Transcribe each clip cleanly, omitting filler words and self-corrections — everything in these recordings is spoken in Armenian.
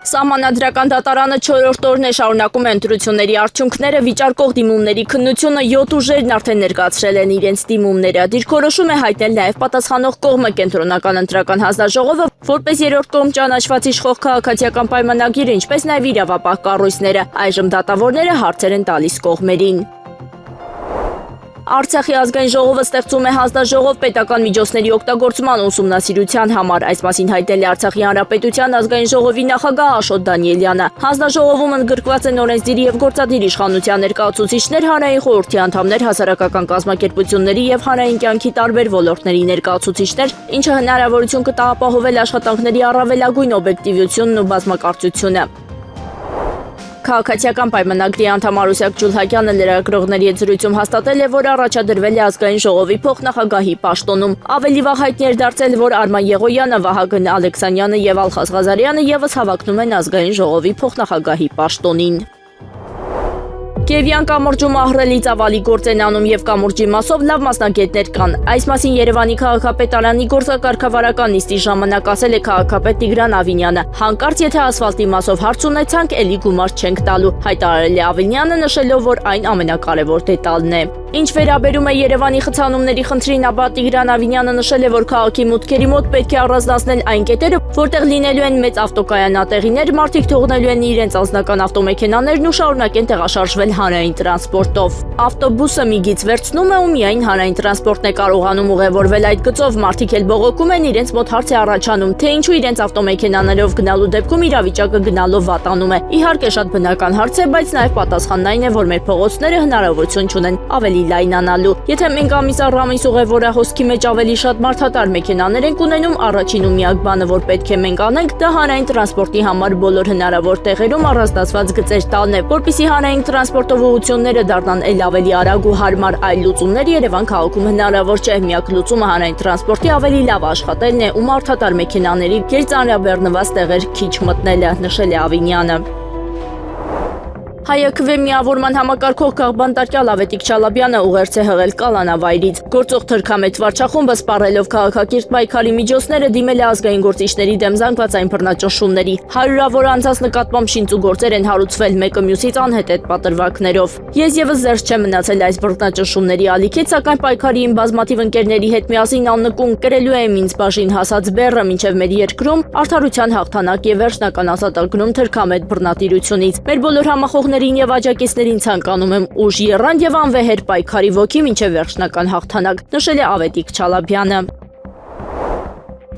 Սահմանադրական դատարանը 4-րդ օրն է շարունակում է ընտրությունների արդյունքները վիճարկող դիմումների քննությունը 7 ուժերն արդեն ներկայացրել են իրենց դիմումները։ Դիրքորոշում է հայտնել նաև պատասխանող կողմը կենտրոնական ընտրական հանձնաժողովը, որպես երրորդ կողմ ճանաչված իշխող քաղաքացիական պայմանագիրը, ինչպես նաև իրավապահ կառույցները։ Այժմ դատավորները հարցեր են տալիս կողմերին։ Արցախի ազգային ժողովը ստեղծում է հանձնաժողով պետական միջոցների օգտագործման ուսումնասիրության համար, այս մասին հայտնել է Արցախի հանրապետության ազգային ժողովի նախագահ Աշոտ Դանիելյանը։ Հանձնաժողովում ընդգրկված են օրենսդիր եւ գործադիր իշխանության ներկայացուցիչներ, հանրային խորհրդի անդամներ, հասարակական կազմակերպությունների եւ հանրային կյանքի տարբեր ոլորտների ներկայացուցիչներ, ինչը հնարավորություն կտա ապահովել աշխատանքների առավելագույն օբյեկտիվությունն ու բազմակարծությունը։ Քաղաքացիական պայմանագրի անդամ Արուսյակ Ջուլհակյանը լրագրողների հետ զրույցում հաստատել է, որ առաջադրվել է ազգային ժողովի փոխնախագահի պաշտոնում։ Ավելի վաղ հայտնի էր դարձել, որ Արման Եղոյանը, Վահագն Ալեքսանյանը եւ Ալխազ Ղազարյանը եւս հավակնում են ազգային ժողովի փոխնախագահի պաշտոնին։ Կիևյան կամուրջում ահռելի ծավալի գործ են անում եւ կամուրջի մասով լավ մասնագետներ կան։ Այս մասին Երևանի քաղաքապետարանի գործակարգավարական նիստի ժամանակ ասել է քաղաքապետ Տիգրան Ավինյանը։ Հանկարծ եթե ասֆալտի մասով հարց ունեցանք, էլի գումար չենք տալու, հայտարարել է Ավինյանը, նշելով, որ այն ամենակարևոր դետալն է։ Ինչ վերաբերում է Երևանի խցանումների խնդրին, ապա Տիգրան Ավինյանը նշել է, որ քաղաքի մուտքերի մոտ պետք է առանձնացնել այն կետերը, որտեղ լինելու են մեծ ավտոկայանատեղիներ, մարդիկ թողնելու են իրենց անձնական ավտոմեքենաներն ու շարունակեն տեղաշարժվել հանրային տրանսպորտով։ Ավտոբուսը միգից վերցնում է ու միայն հանրային տրանսպորտն է կարողանում ուղևորվել այդ գծով, մարդիկ էլ բողոքում են, իրենց մոտ հարց է առաջանում, թե ինչու իրենց ավտոմեքենաներով գնալու դեպքում իրավիճակը գնալով վատանում է։ Իհարկե շատ բնական հարց է, բայց նաև պատասխանն այն է, որ մեր փողոցները հնարավորություն չունեն ավելի լայնանալու։ Եթե մենք ամիս առ ամիս ուղևորահոսքի մեջ ավելի շատ մարդատար մեքենաներ ենք ունենում, առաջին ու միակ բանը, որ պետք է մենք անենք, դա հանրային տրանսպորտի համար բոլոր հնարավոր տեղերում առանձնացված գծեր տալն է, որպեսզի հանրային տրանսպորտով ուղղությունները դառնան ել ավելի արագ ու հարմար, այլ լուծումներ Երևան քաղաքում հնարավոր չէ։ Միակ լուծումը հանրային տրանսպորտի ավելի լավ աշխատելն է ու մարդատար մեքենաների գերծանրաբեռնված տեղեր քիչ մտնելը, նշել է Ավինյանը։ Հայաքվե միավորման համակարգող քաղբանտարկյալ Ավետիք Չալաբյանը ուղերձ է հղել կալանավայրից։ Գործող թրքամետ վարչախումբը սպառելով քաղաքակիրթ պայքարի միջոցները դիմել է ազգային գործիչների դեմ զանգվածային բռնաճնշումների։ Հարյուրավոր անձանց նկատմամբ շինծուգործեր են հարուցվել մեկը մյուսից անհետետ պատրվակներով։ Ես եւս զերծ չեմ մնացել այս բռնաճնշումների ալիքից, սակայն պայքարի իմ բազմաթիվ ընկերների հետ միասին աննկուն կրելու եմ ինձ բաժին հասած բեռը մինչև մեր երկրում արդարության հաղթանակ եւ վերջնական ազատագրում թրքամետ բռնատիրությունից։ Մեր բոլոր համախոհներին եւ աջակիցներին ցանկանում եմ ուժ եռանդ եւ անվեհեր պայքարի ոգի մինչև վերջնական հաղթանակ, նշել է Ավետիք Չալաբյանը։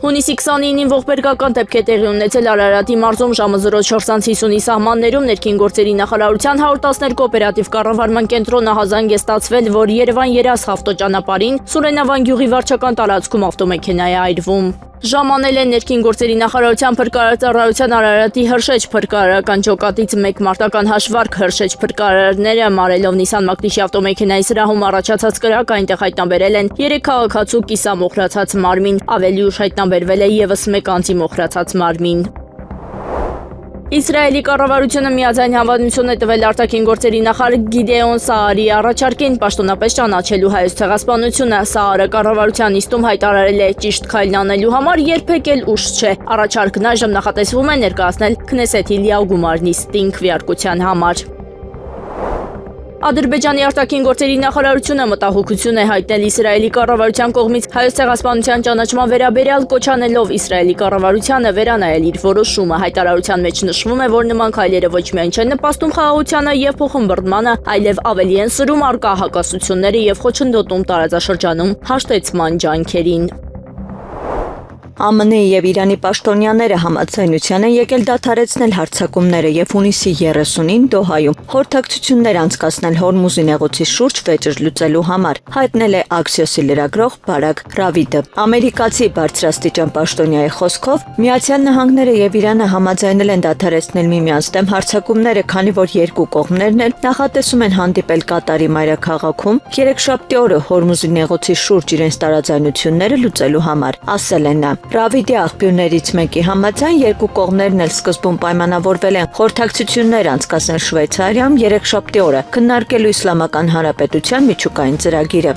Հունիսի 29-ին ողբերգական դեպք է տեղի ունեցել Արարատի մարզում ժամը 04:50-ի սահմաններում ներքին գործերի նախարարության 112 օպերատիվ կառավարման կենտրոնը հազանգ է ստացվել, որ Երևան-Երասխ ավտոճանապարհին Սուրենավան գյուղի վարչական տարածքում ավտոմեքենա է այրվում։ Ժամանել են ներքին գործերի նախարարության փրկարարծառայության Արարատի Հրշեջ փրկարարական ջոկատից մեկ մարտական հաշվարկ Հրշեջ փրկարարները մարելով Նիսան Մակնիշի ավտոմեքենայի սրահում առաջացած կրակ այնտեղ հայտնաբերել են 3 քաղաքացու կիսամոխրացած մարմին, ավելի ուշ հայտնաբերվել է եւս մեկ անձի մոխրացած մարմին։ Իսրայելի կառավարությունը միաձայն հավանություն է տվել արտաքին գործերի նախարար Գիդեոն Սաարի առաջարկին պաշտոնապես ճանաչելու Հայոց ցեղասպանությունը։ Սաարը կառավարության նիստում հայտարարել է ճիշտ քայլն անելու համար երբեք էլ ուշ չէ։ Առաջարկն այժմ նախատեսվում է ներկայացնել Քնեսեթի լիագումար նիստին քվեարկության համար։ Ադրբեջանի արտաքին գործերի նախարարությունը մտահոգություն է հայտնել Իսրայելի կառավարության կողմից Հայոց ցեղասպանության ճանաչման վերաբերյալ կոչանելով Իսրայելի կառավարությանը վերանայել իր որոշումը։ Հայտարարության մեջ նշվում է, որ նման քայլերը ոչ միայն չեն նպաստում խաղաղությանը եւ փոխըմբռնմանը, այլև ավելի են սրում առկա հակասությունները եւ խոչընդոտում տարածաշրջանում հաշտեցման ջանքերին։ ԱՄՆ-ի եւ Իրանի պաշտոնյաները համաձայնության են եկել դադարեցնել հարձակումները եւ հունիսի 30-ին Դոհայում խորհրդակցություններ անցկացնել Հորմուզի նեղուցի շուրջ վեճեր լուծելու համար, հայտնել է Axios-ի լրագրող Բարակ Ռավիդը։ Ամերիկացի բարձրաստիճան պաշտոնյայի խոսքով Միացյալ Նահանգները եւ Իրանը համաձայնել են դադարեցնել միմյանց դեմ հարձակումները, քանի որ երկու կողմերն էլ նախատեսում են հանդիպել Կատարի մայրաքաղաքում երեքշաբթի օրը Հորմուզի նեղուցի շուրջ իրենց տարաձայնությունները լուծելու համար, ասել են նա։ Ռավիդի աղբյուրներից մեկի համաձայն երկու կողմերն էլ սկզբում պայմանավորվել են խորհրդակցություններ անցկացնել Շվեյցարիայում երեքշաբթի օրը քննարկելու Իսլամական Հանրապետության միջուկային ծրագիրը։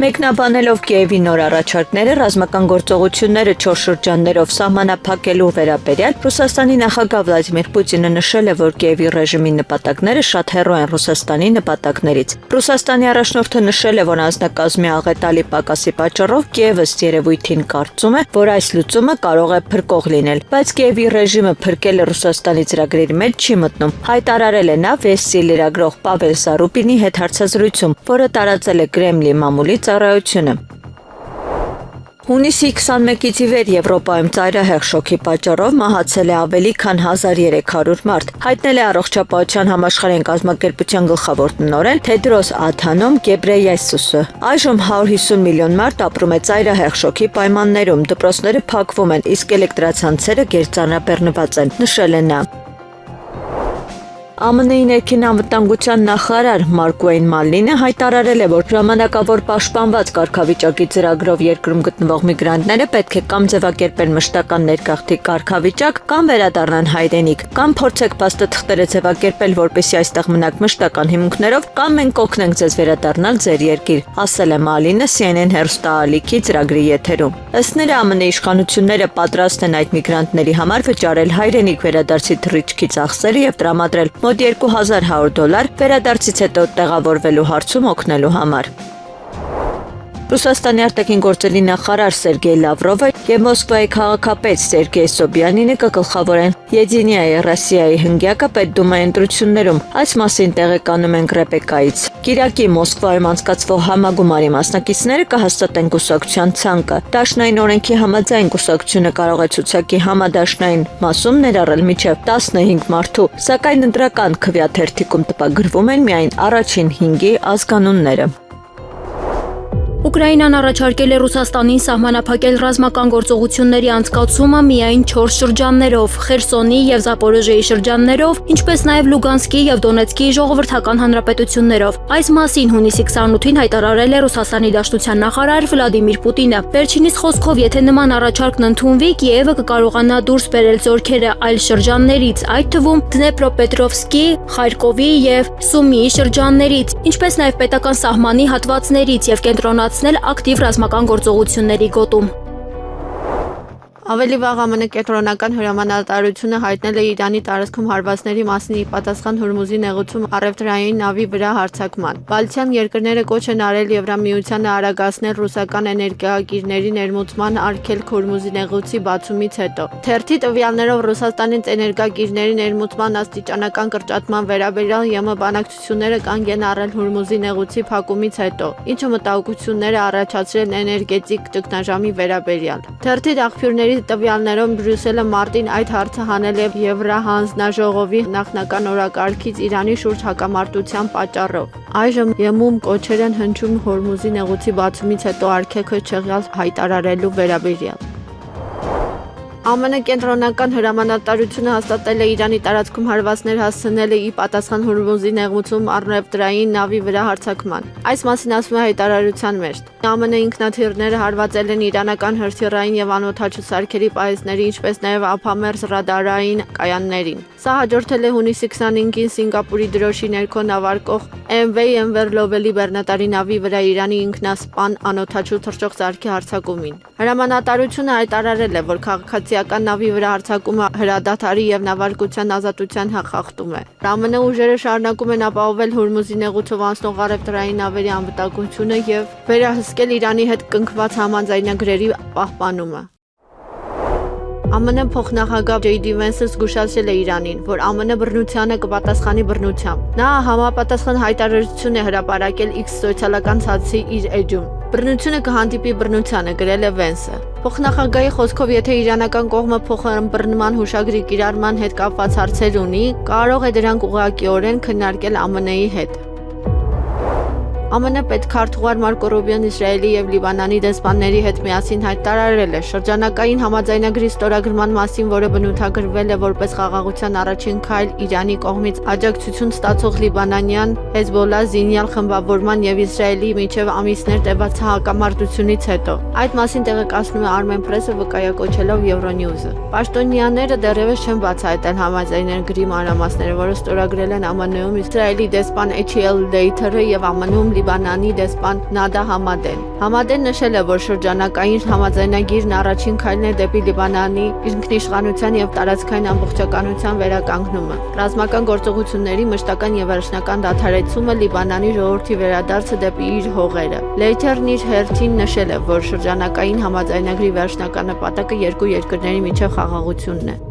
Մեկնաբանելով Կիևի նոր առաջարկները, ռազմական գործողությունները 4 շրջաններով սահմանափակելու վերաբերյալ Ռուսաստանի նախագահ Վլադիմիր Պուտինը նշել է, որ Կիևի ռեժիմի նպատակները շատ հեռու են Ռուսաստանի նպատակներից։ Ռուսաստանի առաջնորդը նշել է, որ անձնակազմի աղետալի պակասի պատճառով Կիևը ըստ երևույթին կարծում է, որ այս լուծումը կարող է փրկող լինել, բայց Կիևի ռեժիմը փրկել է Ռուսաստանի ծրագրերի մեջ չի մտնում, հայտարարել է նա Վեսսի լրագրող Պավել Զարուպինի հետ հարցազրույցում, որը տարածել է Կրեմլի մամուլի ծառայությունը։ Հունիսի 21-ից ի վեր Եվրոպայում ծայրահեղ շոկի պատճառով մահացել է ավելի քան 1300 մարդ, հայտնել է Առողջապահության համաշխարհային կազմակերպության գլխավոր տնօրեն Թեդրոս Ադհանոմ Գեբրեյեսուսը։ Այժմ 150 միլիոն մարդ ապրում է ծայրահեղ շոկի պայմաններում, դպրոցները փակվում են, իսկ էլեկտրացանցերը գերծանրաբեռնված են, նշել է նա։ ԱՄՆ-ի ներքին անվտանգության նախարար Մարկուեյն Մալլինը հայտարարել է, որ ժամանակավոր պաշտպանված կարգավիճակի ծրագրով երկրում գտնվող միգրանտները պետք է կամ ձևակերպեն մշտական ներգաղթի կարգավիճակ, կամ վերադառնան հայրենիք, կամ փորձեք փաստաթղթերը ձևակերպել, որպեսզի այստեղ մնաք մշտական հիմունքներով, կամ մենք կօգնենք ձեզ վերադառնալ ձեր երկիր, ասել է Մալլինը CNN հեռուստաալիքի ծրագրի եթերում։ Ըստ նրա, ԱՄՆ իշխանությունները պատրաստ են այդ միգրանտների համար վճարել հայրենիք վերադարձի թռիչքի ծախսերը եւ տրամադրել մոտ $2100 վերադարձից հետո տեղավորվելու հարցում օգնելու համար։ Ռուսաստանի արտաքին գործերի նախարար Սերգեյ Լավրովը եւ Մոսկվայի քաղաքապետ Սերգեյ Սոբյանինը կգլխավորեն Եդինիայի Ռոսիայի հնգյակը Պետդումայի ընտրություններում, այս մասին տեղեկանում են Ռեբեկայից։ Կիրակի Մոսկվայում անցկացվող համագումարի մասնակիցները կհաստատեն կուսակցության ցանկը։ Դաշնային օրենքի համաձայն կուսակցությունը կարող է ցուցակի համադաշնային մասում ներառել մինչև 15 մարդու, սակայն ընտրական քվեաթերթիկում տպագրվում են միայն առաջին 5-ի ազգանունները։ Ուկրաինան առաջարկել է Ռուսաստանին սահմանափակել ռազմական գործողությունների անցկացումը միայն 4 շրջաններով՝ Խերսոնի եւ Զապորոժիեի շրջաններով, ինչպես նաեւ Լուգանսկի եւ Դոնեցկի ժողովրդական հանրապետություններով։ Այս մասին հունիսի 28-ին հայտարարել է Ռուսաստանի Դաշնության նախարար Վլադիմիր Պուտինը։ Վերջինիս խոսքով, եթե նման առաջարկն ընդունվի, Կիևը կկարողանա դուրս բերել զորքերը այլ շրջաններից, այդ թվում Դնեպրոպետրովսկի, Խարկովի եւ Սումիի շրջաններից, ինչպես նաեւ պետական սահմանի հատվածներից եւ կենտրոնացնել ակտիվ ռազմական գործողությունների գոտում։ Ավելի վաղ ԱՄՆ կենտրոնական հրամանատարությունը հայտնել է Իրանի տարածքում հարվածների մասին ի պատասխան Հորմուզի նեղուցում առևտրային նավի վրա հարձակման։ Բալթյան երկրները կոչ են արել Եվրամիությանը արագացնել ռուսական էներգակիրների ներմուծման արգելք Հորմուզի նեղուցի բացումից հետո։ Թերթի տվյալներով Ռուսաստանից էներգակիրների ներմուծման աստիճանական կրճատման վերաբերյալ ԵՄ բանակցությունները կանգ են առել Հորմուզի նեղուցի փակումից հետո, ինչը մտահոգություններ է առաջացրել էներգետիկ ճգնաժամի վերաբերյալ։ Թերթի աղբյուրների տվյալներով Բրյուսելը մարտին այդ հարցը հանել է Եվրահանձնաժողովի նախնական օրակարգից Իրանի շուրջ հակամարտության պատճառով։ Այժմ ԵՄ-ում կոչեր են հնչում Հորմուզի նեղուցի բացումից հետո արգելքը չեղյալ հայտարարելու վերաբերյալ։ ԱՄՆ կենտրոնական հրամանատարությունը հաստատել է Իրանի տարածքում հարվածներ հասցնելը ի պատասխան Հորմուզի նեղուցում առևտրային նավի վրա հարձակման։ Այս մասին ասում է հայտարարության մեջ։ ԱՄՆ ինքնաթիռները հարվածել են իրանական հրթիռային եւ անօդաչու սարքերի պահեստների, ինչպես նաեւ ափամերձ ռադարային կայաններին։ Սա հաջորդել է հունիսի 25-ին Սինգապուրի դրոշի ներքո նավարկող MV Enver Lovely բեռնատարի նավի վրա Իրանի ինքնասպան անօդաչու թռչող սարքի հարձակումին։ Հրամանատարությունը հայտարարել է, որ քաղաքացիական նավի վրա հարձակումը հրադադարի եւ նավարկության ազատության հաղթում է։ ԱՄՆ ուժերը շարունակում են ապահովել Հորմուզի նեղուցով անցնող առևտրային նավերի անվտանգությունը եւ վերահսկել Իրանի հետ կնքված համաձայնագրերի պահպանումը։ ԱՄՆ փոխնախագահ J.D. Vance-ը զգուշացրել է Իրանին, որ ԱՄՆ բռնությանը կպատասխանի բռնությամբ։ Նա համապատասխան հայտարարություն է հրապարակել X սոցիալական ցանցի իր էջում։ Բռնությունը կհանդիպի բռնությանը, գրել է Vance-ը։ Փոխնախագահի խոսքով, եթե իրանական կողմը փոխըմբռնման հուշագրի կիրառման հետ կապված հարցեր ունի, կարող է դրանք ուղղակիորեն քննարկել ԱՄՆ-ի հետ։ ԱՄՆ պետքարտուղար Մարկո Ռուբիոն Իսրայելի եւ Լիբանանի դեսպանների հետ միասին հայտարարել է շրջանակային համաձայնագրի ստորագրման մասին, որը բնութագրվել է որպես խաղաղության առաջին քայլ Իրանի կողմից աջակցություն ստացող լիբանանյան Հեզբոլլա զինյալ խմբավորման եւ Իսրայելի միջև ամիսներ տևած հակամարտությունից հետո։ Այդ մասին տեղեկացնում է Armen Press-ը վկայակոչելով Euronews-ը։ Պաշտոնյաները դեռևս չեն բացահայտել համաձայնագրի մանրամասները, որը ստորագրել են ԱՄՆ-ում Իսրայելի դեսպան H.L. Leiter-ը եւ ԱՄՆ-ում Լիբանանի դեսպան Նադա Համադեն։ Համադեն նշել է, որ շրջանակային համաձայնագիրն առաջին քայլն է դեպի Լիբանանի ինքնիշխանության եւ տարածքային ամբողջականության վերականգնումը։ Ռազմական գործողությունների մշտական եւ վերջնական դադարեցումը Լիբանանի ժողովրդի վերադարձը դեպի իր հողերը։ Լեյթերն իր հերթին նշել է, որ շրջանակային համաձայնագրի վերջնական նպատակը երկու երկրների միջև խաղաղությունն է։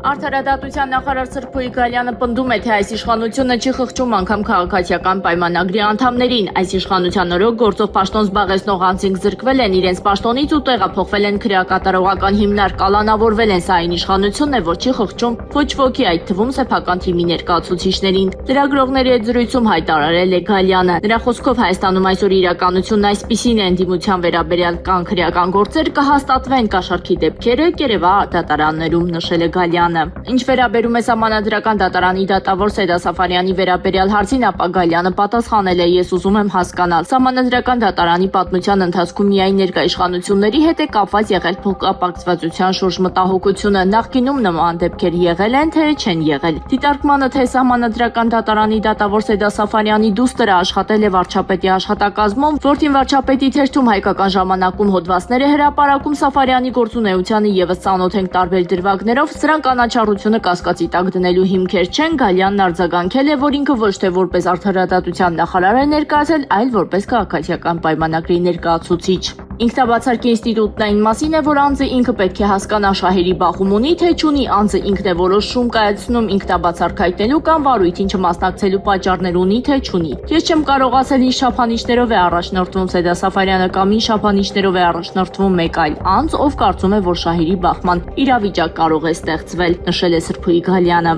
Արդարադատության նախարար Սրփոյի Գալյանը պնդում է, թե այս իշխանությունը չի խղճում անգամ քաղաքացիական պայմանագրի անդամներին։ Այս իշխանության օրոք գործող պաշտոն զբաղեցնող անձինք զրկվել են իրենց պաշտոնից ու տեղափոխվել են քրեակատարողական հիմնարկ, կալանավորվել են։ Սա այն իշխանությունն է, որ չի խղճում ոչ ոքի, այդ թվում սեփական թիմի ներկայացուցիչներին։ Լրագրողների հետ զրույցում հայտարարել է Գալյանը։ Նրա խոսքով Հայաստանում այսօր իրականությունն այսպիսին է, ընդդիմության վերաբերյալ կան քրեական գործեր, կհաստատվեն կաշառքի դեպքերը Կերևա դատարաններում, նշել է Գալյանը։ Ինչ վերաբերում է Սահմանադրական դատարանի դատավոր Սեդա Սաֆարյանի վերաբերյալ հարցին, ապա Գալյանը պատասխանել է. «Ես ուզում եմ հասկանալ, Սահմանադրական դատարանի պատմության ընթացքում միայն ներկա իշխանությունների հետ է կապված եղել փոխկապակցվածության շուրջ մտահոգությունը։ Նախկինում նման դեպքեր եղել են, թե չեն եղել։ Դիտարկմանը, թե Սահմանադրական դատարանի դատավոր Սեդա Սաֆարյանի դուստրը աշխատել է վարչապետի աշխատակազմում, որդին վարչապետի թերթում հայկական ժամանակում հոդվածներ է հրապարակում Սաֆարյանի գործունեությանը եւս ծանոթ ենք տարբեր դրվագներով, սրանք անաչառությունը կասկածի տակ դնելու հիմքեր չեն»։ Գալյանն արձագանքել է, որ ինքը ոչ թե որպես արդարադատության նախարար է ներկայացել, այլ որպես քաղաքացիական պայմանագրի ներկայացուցիչ։ Ինքնաբացարկի ինստիտուտն այն մասին է, որ անձը ինքը պետք է հասկանա շահերի բախում ունի, թե չունի, անձը ինքն է որոշում կայացնում ինքնաբացարկ հայտնելու կամ վարույթին չմասնակցելու պատճառներ ունի, թե չունի։ Ես չեմ կարող ասել ինչ շափանիշներով է առաջնորդվում Սեդա Սաֆարյանը կամ ինչ շափանիշներով է առաջնորդվում մեկ այլ անձ, ով կարծում է, որ շահերի բախման իրավիճակ կարող է ստեղծվել, նշել է Սրփոյի Գալյանը։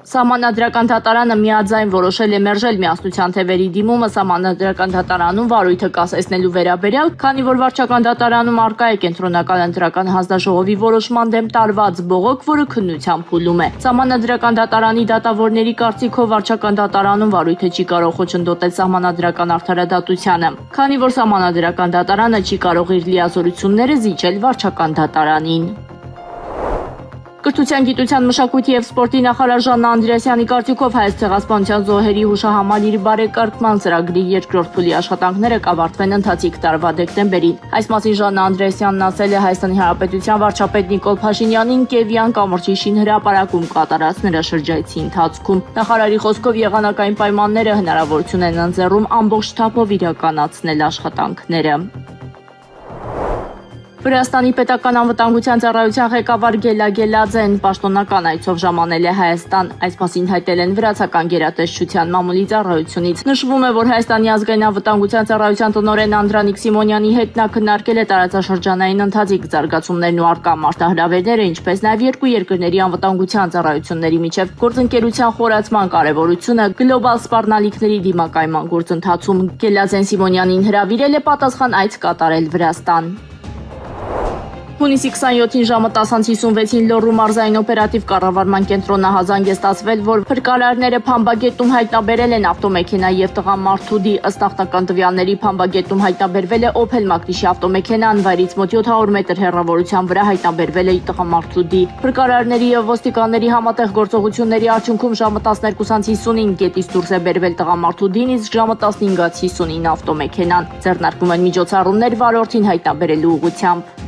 Սահմանադրական դատարանը միաձայն որոշել է մերժել միասնության թևերի դիմումը Սահմանադրական դատարանում վարույթը կասեցնելու վերաբերյալ, քանի որ վարչական դատարանում արկա է կենտրոնական ընտրական հանձնաժողովի որոշման դեմ տարված բողոք, որը քննության փուլում է։ Սահմանադրական դատարանի դատավորների կարծիքով վարչական դատարանում վարույթը չի կարող խոչընդոտել սահմանադրական արդարադատությանը, քանի որ Սահմանադրական դատարանը չի կարող իր լիազորությունները զիջել վարչական դատարանին։ Կրթության, գիտության, մշակույթի եւ սպորտի նախարար Ժաննա Անդրեասյանի կարծիքով Հայոց ցեղասպանության զոհերի հուշահամալիրի բարեկարգման ծրագրի երկրորդ փուլի աշխատանքները կավարտվեն ընթացիկ տարվա դեկտեմբերին։ Այս մասին Ժաննա Անդրեասյանն ասել է Հայաստանի Հանրապետության վարչապետ Նիկոլ Փաշինյանին Կևյան կամրջի շինհրապարակում կատարած նրա շրջայցի ընթացքում։ Նախարարի խոսքով եղանակային պայմանները հնարավորություն են ընձեռում ամբողջ թափով իրականացնել աշխատանքները։ Վրաստանի պետական անվտանգության ծառայության ղեկավար Գելա Գելաձեն պաշտոնական այցով ժամանել է Հայաստան։ Այս մասին հայտել են վրացական գերատեսչության մամուլի ծառայությունից։ Նշվում է, որ Հայաստանի ազգային անվտանգության ծառայության տնօրեն Անդրանիկ Սիմոնյանի հետ նա քննարկել է տարածաշրջանային ընթացիկ զարգացումներն ու արկա մարտահրավերները, ինչպես նաև երկու երկրների անվտանգության ծառայությունների միջև գործընկերության խորացման կարևորությունը գլոբալ սպառնալիքների դիմակայման գործընթացում։ Գելաձեն Սիմոնյանին հրավիրել է պատասխան այց կատարել Վրաստան։ Հունիսի 27-ին ժամը 10:56-ին Լոռու մարզային օպերատիվ կառավարման կենտրոնահազանգ է ստացվել, որ փրկարարները Փամբագետում հայտնաբերել են ավտոմեքենա եւ տղամարդուդի, ըստ ախտական տվյալների Փամբագետում հայտնաբերվել է Opel Magnishi ավտոմեքենան, վայրից մոտ 700 մետր հեռավորության վրա հայտնաբերվել է տղամարդուդի։ Փրկարարների եւ ոստիկանների համատեղ գործողությունների արդյունքում ժամը 12:50-ին գետից դուրս է բերվել տղամարդուդին, իսկ ժամը 15:50-ին ավտոմեքենան։ Ձեռնարկվում են միջոցառումներ վարորդին հայտնաբերելու ուղղությամբ։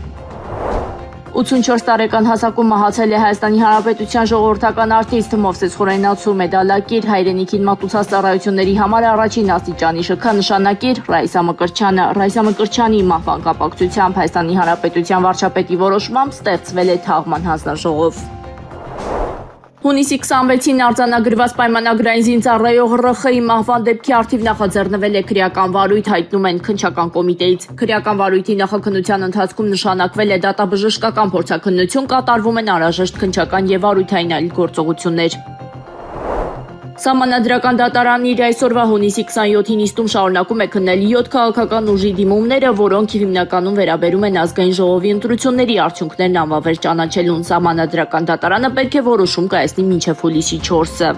84 տարեկան հասակում մահացել է Հայաստանի Հանրապետության ժողովրդական արտիստ Մովսես Խորենացու մեդալակիր, հայրենիքին մատուցած ծառայությունների համար առաջին աստիճանի շքանշանակիր Ռայսա Մկրտչյանը։ Ռայսա Մկրտչյանի մահվան կապակցությամբ Հայաստանի Հանրապետության վարչապետի որոշմամբ ստեղծվել է թաղման հանձնաժողով։ Հունիսի 26-ին արձանագրված պայմանագրային զինծառայող ՌԽ-ի մահվան դեպքի առթիվ նախաձեռնվել է քրեական վարույթ, հայտնում են քննչական կոմիտեից։ Քրեական վարույթի նախաքննության ընթացքում նշանակվել է դատաբժշկական փորձաքննություն, կատարվում են անհրաժեշտ քննչական եւ վարույթային այլ գործողություններ։ Սահմանադրական դատարանն իր այսօրվա հունիսի 27-ին նիստում շարունակում է քննել 7 քաղաքական ուժի դիմումները, որոնք հիմնականում վերաբերում են ազգային ժողովի ընտրությունների արդյունքներն անվավեր ճանաչելուն։ Սահմանադրական դատարանը պետք է որոշում կայացնի մինչև հուլիսի 4-ը։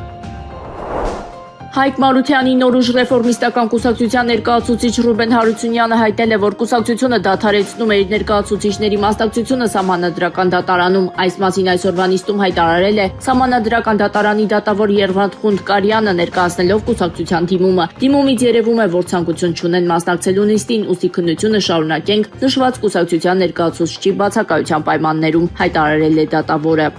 Հայկ Մարությանի նորուժ ռեֆորմիստական կուսակցության ներկայացուցիչ Ռուբեն Հարությունյանը հայտնել է, որ կուսակցությունը դադարեցնում է իր ներկայացուցիչների մասնակցությունը Սահմանադրական դատարանում։ Այս մասին այսօրվա նիստում հայտարարել է Սահմանադրական դատարանի դատավոր Երվանդ Խունդկարյանը ներկայացնելով կուսակցության դիմումը։ Դիմումից երևում է, որ ցանկություն չունեն մասնակցելու նիստին, ուստի քննությունը շարունակենք նշված կուսակցության ներկայացուցչի բացակայության պայմաններում, հայտարարել է դատավորը։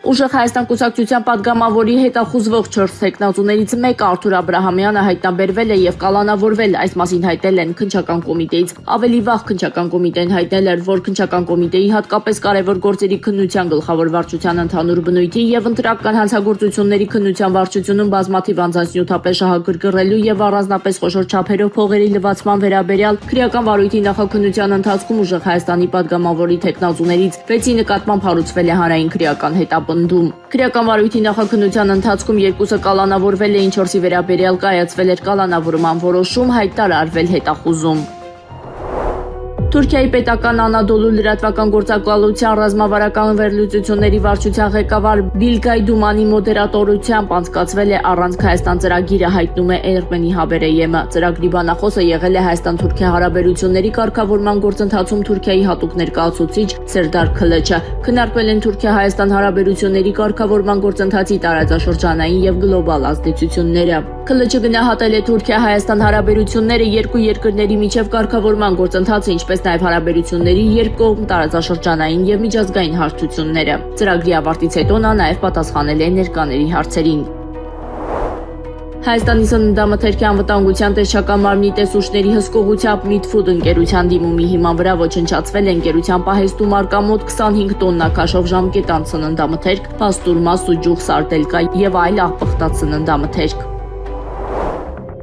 Ուժեղ Հայաստան կուսակցության падգամավորի հետախուզվող 4 տեխնացուներից մեկը Արթուր Աբրահամյանը հայտնաբերվել է եւ կալանավորվել, այս մասին հայտնել են քննչական կոմիտեից։ Ավելի վաղ քննչական կոմիտեն հայտնել էր, որ քննչական կոմիտեի հատկապես կարևոր գործերի քննության գլխավոր վարչության ընդհանուր բնույթի եւ ընտրական հանցագործությունների քննության վարչությունում բազմաթիվ անձանց նյութապես շահագրգռելու եւ առանձնապես խոշոր չափերով փողերի լվացման վերաբերյալ քրեական վարույթի նախաքննության ընթացքում ուժեղ Հայաստանի падգամավորի տեխնացուներից 6-ի նկատմամբ հարուցվել է հանրային քրեական հետապնդում։ Քրեական վարույթի նախաքննության ընթացքում երկուսը կալանավորվել էին, 4-ի վերաբերյալ կայացվել էր կալանավորման որոշում, հայտարարվել հետախուզում։ Թուրքիայի պետական Անադոլու լրատվական գործակալության ռազմավարական վերլուծությունների վարչության ղեկավար Բիլգայ Դումանի մոդերատորությամբ անցկացվել է առանց Հայաստան ծրագիրը, հայտնում է Էրմենի Հաբերեյեմը։ Ծրագրի բանախոսը եղել է Հայաստան-Թուրքիա հարաբերությունների կարգավորման գործընթացում Թուրքիայի հատուկ ներկայացուցիչ Սերդար Քլեչը։ Քննարկվել են Թուրքիա-Հայաստան հարաբերությունների կարգավորման գործընթացի տարածաշրջանային եւ գլոբալ ազդեցությունները։ Քլեչը գնահատել է Թուրքիա-Հայաստան հարաբերությունները երկու երկրների միջև կարգավորման գործընթացը, ինչպես նաև հարաբերությունների երկկողմ տարածաշրջանային եւ միջազգային հարթությունները։ Ծրագրի ավարտից հետո նա նաև պատասխանել է ներկաների հարցերին։ Հայաստանի սննդամթերքի անվտանգության տեսչական մարմնի տեսուչների հսկողությամբ Midfood ընկերության դիմումի հիման վրա ոչնչացվել է ընկերության պահեստում առկա մոտ 25 տոննա քաշով ժամկետան սննդամթերք, պաստուրմա, սուջուխ, սարտելկա եւ այլ աղբխտած սննդամթերք։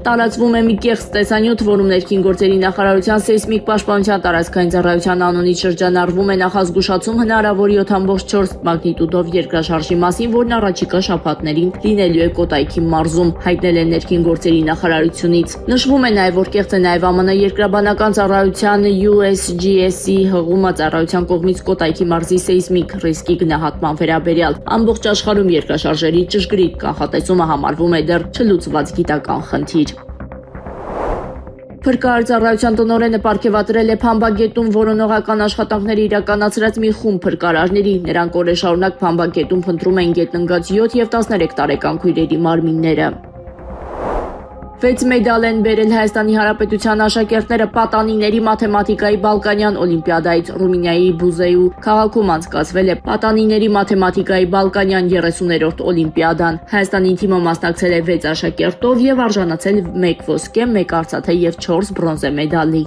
Տարածվում է մի կեղծ տեսանյութ, որում ներքին գործերի նախարարության սեյսմիկ պաշտպանության տարածքային ծառայության անունից շրջանառվում է նախազգուշացում հնարավոր 7.4 մագնիտուդով երկրաշարժի մասին, որն առաջիկա շաբաթներին լինելու է Կոտայքի մարզում, հայտնել է ներքին գործերի նախարարությունից։ Նշվում է նաև, որ կեղծ է նաև ԱՄՆ երկրաբանական ծառայության USGS-ի հղումը ծառայության կողմից Կոտայքի մարզի սեյսմիկ ռիսկի գնահատման վերաբերյալ։ Ամբողջ աշխարհում երկրաշարժերի ճշգրիտ կանխատեսումը համարվում է դեռ չլուծված գիտական խնդիր։ Փրկարար ծառայության տնօրենը պարգևատրել է Փամբագետում որոնողական աշխատանքների իրականացրած մի խումբ փրկարարների։ Նրանք օրեր շարունակ Փամբագետում փնտրում էին գետնընկած 7 եւ 13 տարեկան քույրերի մարմինները։ 6 մեդալ են բերել Հայաստանի Հանրապետության աշակերտները պատանիների մաթեմատիկայի Բալկանյան օլիմպիադայից։ Ռումինիայի Բուզեու քաղաքում անցկացվել է պատանիների մաթեմատիկայի Բալկանյան 30-րդ օլիմպիադան։ Հայաստանի թիմը մասնակցել է 6 աշակերտով եւ արժանացել 1 ոսկե, 1 արծաթե եւ 4 բրոնզե մեդալի։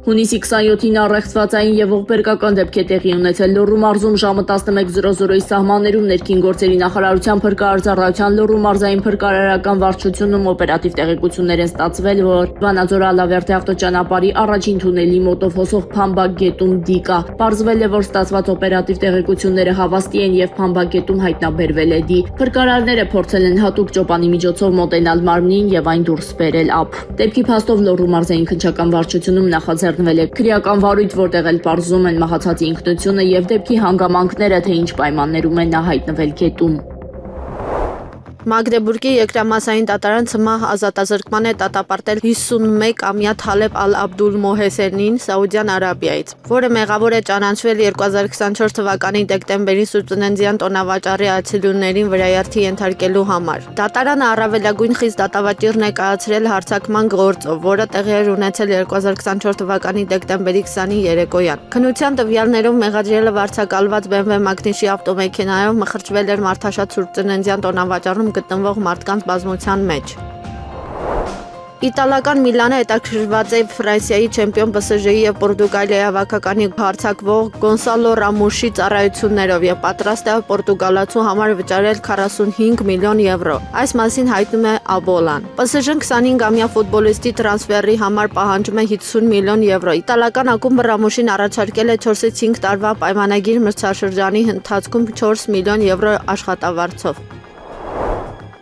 Հունիսի 27-ին առեղծվածային եւ ողբերգական դեպք է տեղի ունեցել Լոռու մարզում ժամը 11:00-ի սահմաններում ներքին գործերի նախարարության փրկարար ծառայության Լոռու մարզային փրկարարական վարչությունում օպերատիվ տեղեկություններ են ստացվել, որ Վանաձոր Ալավերդի ավտոճանապարհի առաջին թունելի մոտով հոսող Փամբագետում դի կա։ Պարզվել է, որ ստացված օպերատիվ տեղեկությունները հավաստի են եւ Փամբագետում հայտնաբերվել է դի։ Փրկարարները փորձել են հատուկ ճոպանի միջոցով մոտենալ մարմնին եւ այն դուրս բերել ափ։ Դեպքի փաստով Լոռու մարզային քննչական վարչությունում նախաձեռնվել է քրեական վարույթ, որտեղ էլ պարզում են մահացածի ինքնությունը եւ դեպքի հանգամանքները, թե ինչ պայմաններում է նա հայտնվել գետում։ Մագդեբուրգի երկրամասային դատարան ցմահ ազատազրկման է դատապարտել 51-ամյա Թալեբ Ալ-Աբդուլ Մոհեսենին Սաուդյան Արաբիայից, որը մեղավոր է ճանաչվել 2024 թվականի դեկտեմբերի սուրծնենձյան տոնավաճառի այցելուներին վրայարթի ենթարկելու համար։ Դատարանը առավելագույն խիստ դատավճիռ ներկայացրել հարձակման գործով, որը տեղի էր ունեցել 2024 թվականի դեկտեմբերի 20-ի երեկոյան։ Քննության տվյալներով մեղադրյալը վարձակալված BMW մագնիշի ավտոմեքենայով մխրճվել էր Մարդաշատ սուրծնենձյան տոնավաճառում գտնվող մարդկանց բազմության մեջ։ Իտալական Միլանը հետաքրքրված է Ֆրանսիայի չեմպիոն PSG-ի եւ Պորտուգալիայի հավաքականի հարձակվող Գոնսալո Ռամոշի ծառայություններով եւ պատրաստ է պորտուգալացու համար վճարել 45 միլիոն եվրո։ Այս մասին հայտնում է Աբոլան։ PSG-ն 25-ամյա ֆուտբոլիստի տրանսֆերի համար պահանջում է 50 միլիոն եվրո։ Իտալական ակումբը Ռամոշին առաջարկել է 4-ից 5 տարվա պայմանագիր մրցաշրջանի ընթացքում 4 միլիոն եվրո աշխատավարձով։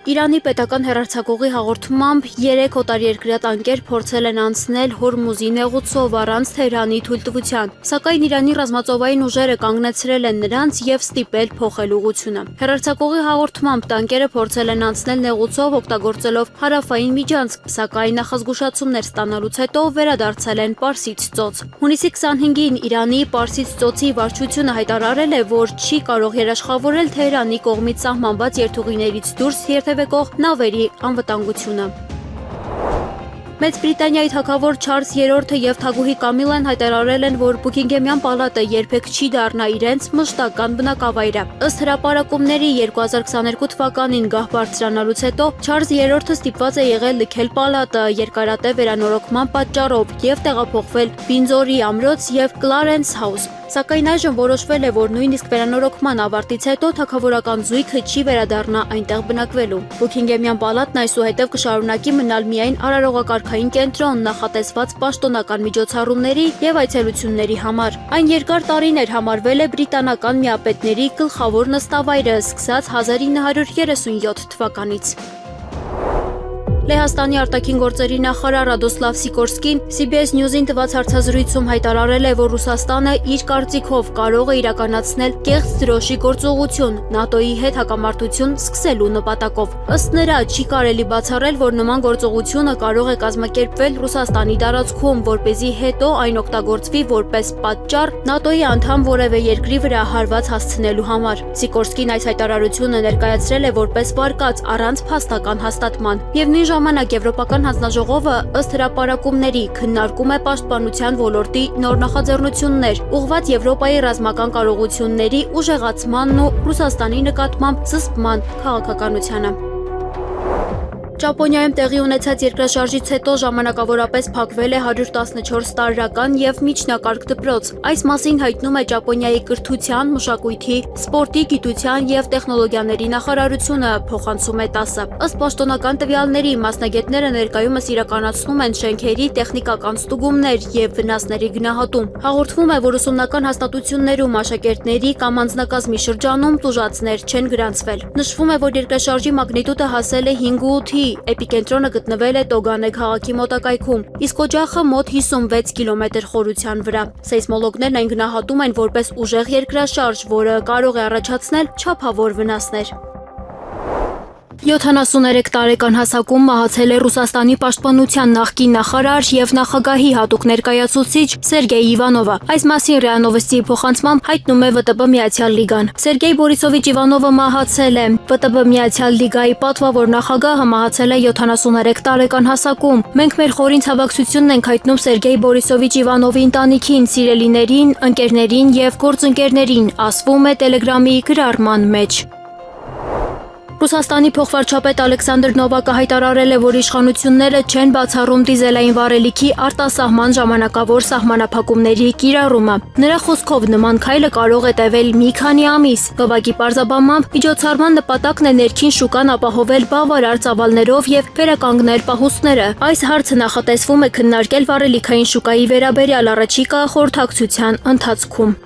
Իրանի պետական հեռարձակողի հաղորդմամբ 3 օտարերկրյա տանկեր փորձել են անցնել Հորմուզի նեղուցով առանց Թեհրանի թույլտվության, սակայն Իրանի ռազմածովային ուժերը կանգնեցրել են նրանց եւ ստիպել փոխել ուղղությունը։ Հեռարձակողի հաղորդմամբ տանկերը փորձել են անցնել նեղուցով օգտագործելով հարավային միջանցք, սակայն նախազգուշացումներ ստանալուց հետո վերադարձել են Պարսից ծոց։ Հունիսի 25-ին Իրանի Պարսից ծոցի վարչությունը հայտարարել է, որ չի կարող երաշխավորել Թեհրանի կողմից սահմանված երթուղիներից դուրս երթևեկող նավերի անվտանգությունը։ Մեծ Բրիտանիայի թագավոր Չարլզ III-ը եւ թագուհի Կամիլան հայտարարել են, որ Բուքինգեմյան պալատը երբեք չի դառնա իրենց մշտական բնակավայրը։ Ըստ հրապարակումների 2022 թվականին գահ բարձրանալուց հետո Չարլզ III-ը ստիպված է եղել լքել պալատը երկարատև վերանորոգման պատճառով եւ տեղափոխվել Վինդզորի ամրոց եւ Կլարենս Հաուս։ Սակայն այժմ որոշվել է, որ նույնիսկ վերանորոգման ավարտից հետո թագավորական զույգը չի վերադառնա այնտեղ բնակվելու։ Բուքինգեմյան պալատն այսուհետև կշարունակի մնալ միայն արարողակարգային կենտրոն նախատեսված պաշտոնական միջոցառումների եւ այցելությունների համար։ Այն երկար տարիներ համարվել է բրիտանական միապետների գլխավոր նստավայրը, սկսած 1937 թվականից։ Լեհաստանի արտաքին գործերի նախարար Ռադոսլավ Սիկորսկին CBS News-ին տված հարցազրույցում հայտարարել է, որ Ռուսաստանը իր կարծիքով կարող է իրականացնել կեղծ դրոշի գործողություն ՆԱՏՕ-ի հետ հակամարտություն սկսելու նպատակով։ Ըստ նրա, չի կարելի բացառել, որ նման գործողությունը կարող է կազմակերպվել Ռուսաստանի տարածքում, որպեսզի հետո այն օգտագործվի որպես պատճառ ՆԱՏՕ-ի անդամ որևէ երկրի վրա հարված հասցնելու համար։ Սիկորսկին այս հայտարարությունը ներկայացրել է որպես վարկած առանց փաստական հաստատման եւ նույն ժամանակ Եվրոպական հանձնաժողովը ըստ հրապարակումների քննարկում է պաշտպանության ոլորտի նոր նախաձեռնություններ, ուղղված Եվրոպայի ռազմական կարողությունների ուժեղացմանն ու Ռուսաստանի նկատմամբ զսպման քաղաքականությանը։ Ճապոնիայում տեղի ունեցած երկրաշարժից հետո ժամանակավորապես փակվել է 114 տարրական եւ միջնակարգ դպրոց։ Այս մասին հայտնում է Ճապոնիայի կրթության, մշակույթի, սպորտի, գիտության եւ տեխնոլոգիաների նախարարությունը, փոխանցում է ՏԱՍՍ-ը։ Ըստ պաշտոնական տվյալների, մասնագետները ներկայումս իրականացնում են շենքերի տեխնիկական ստուգումներ եւ վնասների գնահատում։ Հաղորդվում է, որ ուսումնական հաստատություններում աշակերտների կամ անձնակազմի շրջանում տուժածներ չեն գրանցվել։ Նշվում է, որ երկրաշարժի մագնիտուդը հասել է 5.8-ի, էպիկենտրոնը գտնվել է Տոգանե քաղաքի մոտակայքում, իսկ օջախը մոտ 56 կիլոմետր խորության վրա։ Սեյսմոլոգներն այն գնահատում են որպես ուժեղ երկրաշարժ, որը կարող է առաջացնել չափավոր վնասներ։ 73 տարեկան հասակում մահացել է Ռուսաստանի պաշտպանության նախկին նախարար եւ նախագահի հատուկ ներկայացուցիչ Սերգեյ Իվանովը։ Այս մասին ՌԻԱ Նովոստիի փոխանցմամբ հայտնում է ՎՏԲ Միացյալ Լիգան։ Սերգեյ Բորիսովիչ Իվանովը մահացել է։ ՎՏԲ Միացյալ Լիգայի պատվավոր նախագահը մահացել է 73 տարեկան հասակում։ Մենք մեր խորին ցավակցությունն ենք հայտնում Սերգեյ Բորիսովիչ Իվանովի ընտանիքին, սիրելիներին, ընկերներին եւ գործընկերներին, ասվում է Տելեգրամի գրառման մեջ։ Ռուսաստանի փոխվարչապետ Ալեքսանդր Նովակը հայտարարել է, որ իշխանությունները չեն բացառում դիզելային վառելիքի արտասահման ժամանակավոր սահմանափակումների կիրառումը։ Նրա խոսքով նման քայլը կարող է տևել մի քանի ամիս։ Նովակի պարզաբանմամբ միջոցառման նպատակն է ներքին շուկան ապահովել բավարար ծավալներով եւ վերականգնել պահուստները։ Այս հարցը նախատեսվում է քննարկել վառելիքային շուկայի վերաբերյալ առաջիկա խորհրդակցության ընթացքում։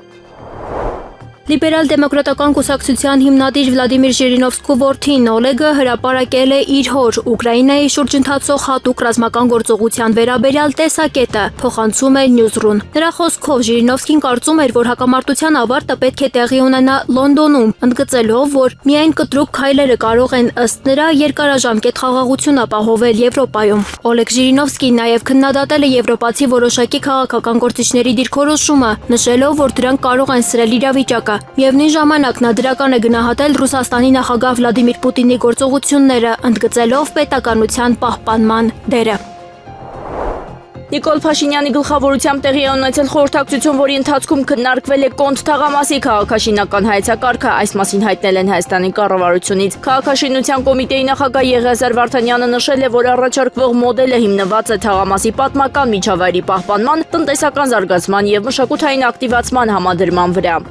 Լիբերալ-դեմոկրատական կուսակցության հիմնադիր Վլադիմիր Ժիրինովսկու որդին Օլեգը հրապարակել է իր հոր Ուկրաինայի շուրջ ընթացող հատուկ ռազմական գործողության վերաբերյալ տեսակետը, փոխանցում է Newsroom։ Նրա խոսքով Ժիրինովսկին կարծում էր, որ հակամարտության ավարտը պետք է տեղի ունենա Լոնդոնում, ընդգծելով, որ միայն կտրուկ քայլերը կարող են ըստ նրա երկարաժամկետ խաղաղություն ապահովել Եվրոպայում։ Օլեգ Ժիրինովսկին նաև քննադատել է եվրոպացի որոշակի քաղաքական գործիչների դիրքորոշումը, նշելով, որ դրանք կարող են սրել իրավիճակը։ Միևնույն ժամանակ նա դրական է գնահատել Ռուսաստանի նախագահ Վլադիմիր Պուտինի գործողությունները, ընդգծելով պետականության պահպանման դերը։ Նիկոլ Փաշինյանի գլխավորությամբ տեղի է ունեցել խորհրդակցություն, որի ընթացքում քննարկվել է Կոնդ թաղամասի քաղաքաշինական հայեցակարգը, այս մասին հայտնել են Հայաստանի կառավարությունից։ Քաղաքաշինության կոմիտեի նախագահ Եղիազար Վարդանյանը նշել է, որ առաջարկվող մոդելը հիմնված է թաղամասի պատմական միջավայրի պահպանման, տնտեսական զարգացման եւ մշակութային ակտիվացման համադրման վրա։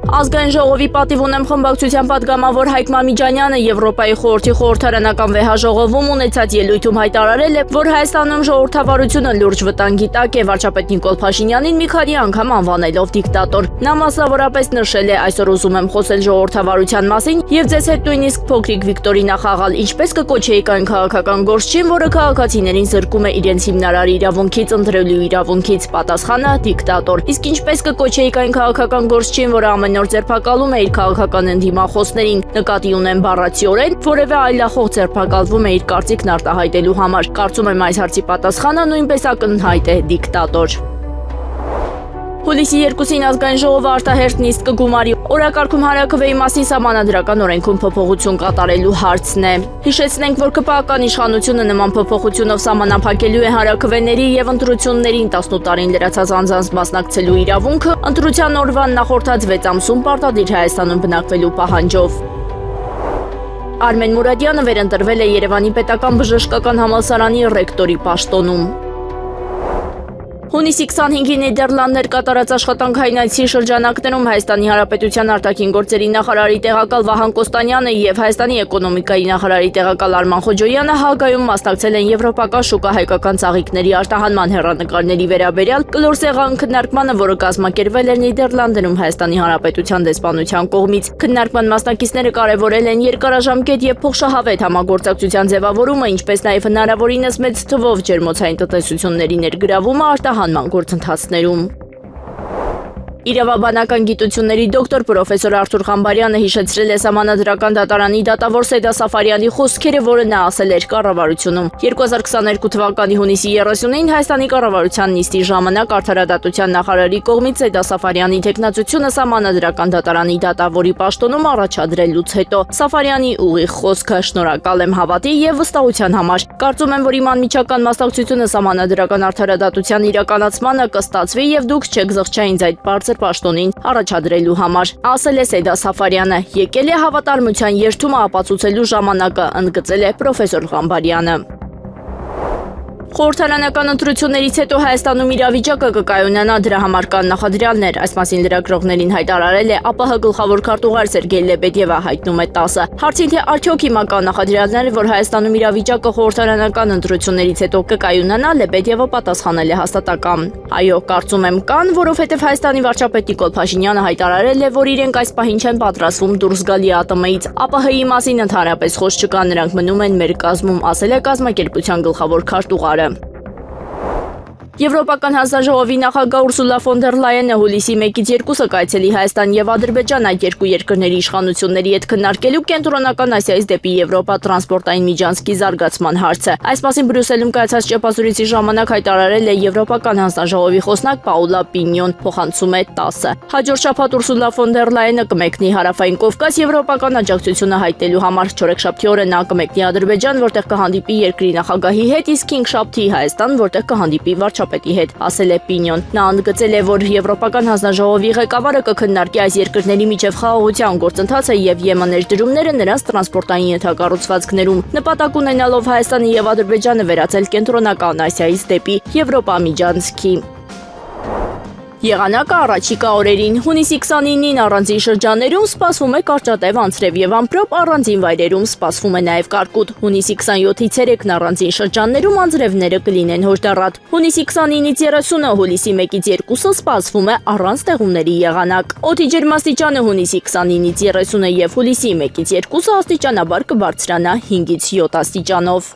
Ազգային ժողովի պատիվ ունեմ խմբակցության պատգամավոր Հայկ Մամիջանյանը Եվրոպայի խորհրդի խորհրդարանական վեհաժողովում ունեցած ելույթում հայտարարել է, որ Հայաստանում ժողովրդավարությունը լուրջ վտանգի տակ է վարչապետ Նիկոլ Փաշինյանին մի քանի անգամ անվանելով դիկտատոր։ Նա մասնավորապես նշել է այսօր ուզում եմ խոսել ժողովրդավարության մասին եւ ձեզ հետ նույնիսկ փոքրիկ Վիկտորինա խաղալ, ինչպես կկոչեիք այն քաղաքական գործչին, որը քաղաքացիներին զրկում է իրենց հիմնարար իրավունքից ընտրելու իրավունքից, պատասխանը դիկտատոր։ Իսկ ինչպես կկոչեիք այն քաղաքական գործչին, որը ամեն օր ձերբակալում է իր քաղաքական ընդդիմախոսներին, նկատի ունեն բառացիորեն, որևէ այլախոհ ձերբակալվում է իր կարծիքն արտահայտելու համար։ Կարծում եմ այս հարցի պատասխանը նույնպես ակնհայտ է՝ դիկտատոր։ Հուլիսի 2-ին ազգային ժողովը արտահերթ նիստ կգումարի օրակարգում հանրաքվեի մասին սահմանադրական օրենքում փոփոխություն կատարելու հարցն է։ Հիշեցնենք, որ ԿՊԱ-ական իշխանությունը նման փոփոխությունով սահմանափակելու է հանրաքվեների եւ ընտրություններին 18 տարին լրացած անձանց մասնակցելու իրավունքը ընտրության օրվան նախորդած 6 ամսում պարտադիր Հայաստանում բնակվելու պահանջով։ Արմեն Մուրադյանը վերընտրվել է Երևանի պետական բժշկական համալսարանի ռեկտորի պաշտոնում։ Հունիսի 25-ի Նիդերլանդներ կատարած աշխատանքային այցի շրջանակներում Հայաստանի Հանրապետության արտաքին գործերի նախարարի տեղակալ Վահան Կոստանյանը եւ Հայաստանի էկոնոմիկայի նախարարի տեղակալ Արման Խոջոյանը Հագայում մասնակցել են եվրոպական շուկա հայկական ծաղիկների արտահանման հեռանկարների վերաբերյալ կլոր սեղան քննարկմանը, որը կազմակերպվել էր Նիդերլանդներում Հայաստանի Հանրապետության դեսպանության կողմից։ Քննարկման մասնակիցները կարևորել են երկարաժամկետ եւ փոխշահավետ համագործակցության ձևավորումը, ինչպես նաեւ հնարավորինս մեծ թվով ջերմոցային տնտեսությունների ներգրավումը արտահանման գործընթացներում։ Իրավաբանական գիտությունների դոկտոր պրոֆեսոր Արթուր Ղամբարյանը հիշեցրել է Սահմանադրական դատարանի դատավոր Սեյդա Սաֆարյանի խոսքերը, որը նա ասել էր կառավարությունում։ 2022 թվականի հունիսի 30-ին Հայաստանի կառավարության նիստի ժամանակ Արդարադատության նախարարի կողմից Սեյդա Սաֆարյանի թեկնածությունը Սահմանադրական դատարանի դատավորի պաշտոնում առաջադրելուց հետո Սաֆարյանի ուղիղ խոսքը շնորհակալ եմ հավատի եւ վստահության համար։ Կարծում եմ, որ իմ անմիջական մասնակցությունը Սահմանադրական արդարադատության իրականացմանը կստացվի եւ դուք չեք զղջա ինձ այդ բարձր պաշտոնին առաջադրելու համար, ասել է Սեյդա Սաֆարյանը։ Եկել է հավատարմության երթումը ապացուցելու ժամանակը, ընդգծել է պրոֆեսոր Ղամբարյանը։ Խորհրդարանական ընտրություններից հետո Հայաստանում իրավիճակը կկայունանա, դրա համար կան նախադրյալներ, այս մասին լրագրողներին հայտարարել է ԱՊՀ գլխավոր քարտուղար Սերգեյ Լեբեդևը, հայտնում է ՏԱՍ-ը։ Հարցին թե արդյոք հիմա կան նախադրյալներ, որ Հայաստանում իրավիճակը խորհրդարանական ընտրություններից հետո կկայունանա, Լեբեդևը պատասխանել է հաստատակամ։ Այո, կարծում եմ կան, որովհետև Հայաստանի վարչապետ Նիկոլ Փաշինյանը հայտարարել է, որ իրենք այս պահին չեն պատրաստվում դուրս գալ ԵԱՏՄ-ից։ ԱՊՀ-ի մասին ընդհանրապես խոսք չկա, նրանք մնում են մեր կազմում, ասել է կազմակերպության գլխավոր քարտուղարը։ Եվրոպական հանձնաժողովի նախագահ Ուրսուլա ֆոն դեր Լայենը հուլիսի 1-ից 2-ը կայցելի Հայաստան եւ Ադրբեջան, այդ երկու երկրների իշխանությունների հետ քննարկելու Կենտրոնական Ասիայից դեպի Եվրոպա տրանսպորտային միջանցքի զարգացման հարցը։ Այս մասին Բրյուսելում կայացած ճեպազրույցի ժամանակ հայտարարել է Եվրոպական հանձնաժողովի խոսնակ Պաուլա Պինյոն, փոխանցում է ՏԱՍ-ը։ Հաջորդ շաբաթ Ուրսուլա ֆոն դեր Լայենը կմեկնի Հարավային Կովկաս եվրոպական աջակցությունը հայտնելու համար։ Չորեքշաբթի օրը նա կմեկնի Ադրբեջան, որտեղ կհանդիպի երկրի նախագահի հետ, իսկ հինգշաբթի Հայաստան, որտեղ կհանդիպի վարչապետի հետ, ասել է Պինյոն։ Նա ընդգծել է, որ Եվրոպական հանձնաժողովի ղեկավարը կքննարկի այս երկրների միջև խաղաղության գործընթացը եւ ԵՄ ներդրումները նրանց տրանսպորտային ենթակառուցվածքներում, նպատակ ունենալով Հայաստանը եւ Ադրբեջանը վերածել Կենտրոնական Ասիայից դեպի Եվրոպա միջանցքի։ Եղանակը առաջիկա օրերին հունիսի 29-ին առանձին շրջաններում սպասվում է կարճատև անձրև եւ ամպրոպ, առանձին վայրերում սպասվում է նաեւ կարկուտ։ Հունիսի 27-ից 3-ն առանձին շրջաններում անձրևները կլինեն հորդառատ։ Հունիսի 29-ից 30-ը, հուլիսի 1-ից 2-ը սպասվում է առանց տեղումների եղանակ։ Օդի ջերմաստիճանը հունիսի 29-ից 30-ը եւ հուլիսի 1-ից 2-ը աստիճանաբար կբարձրանա 5-ից 7 աստիճանով։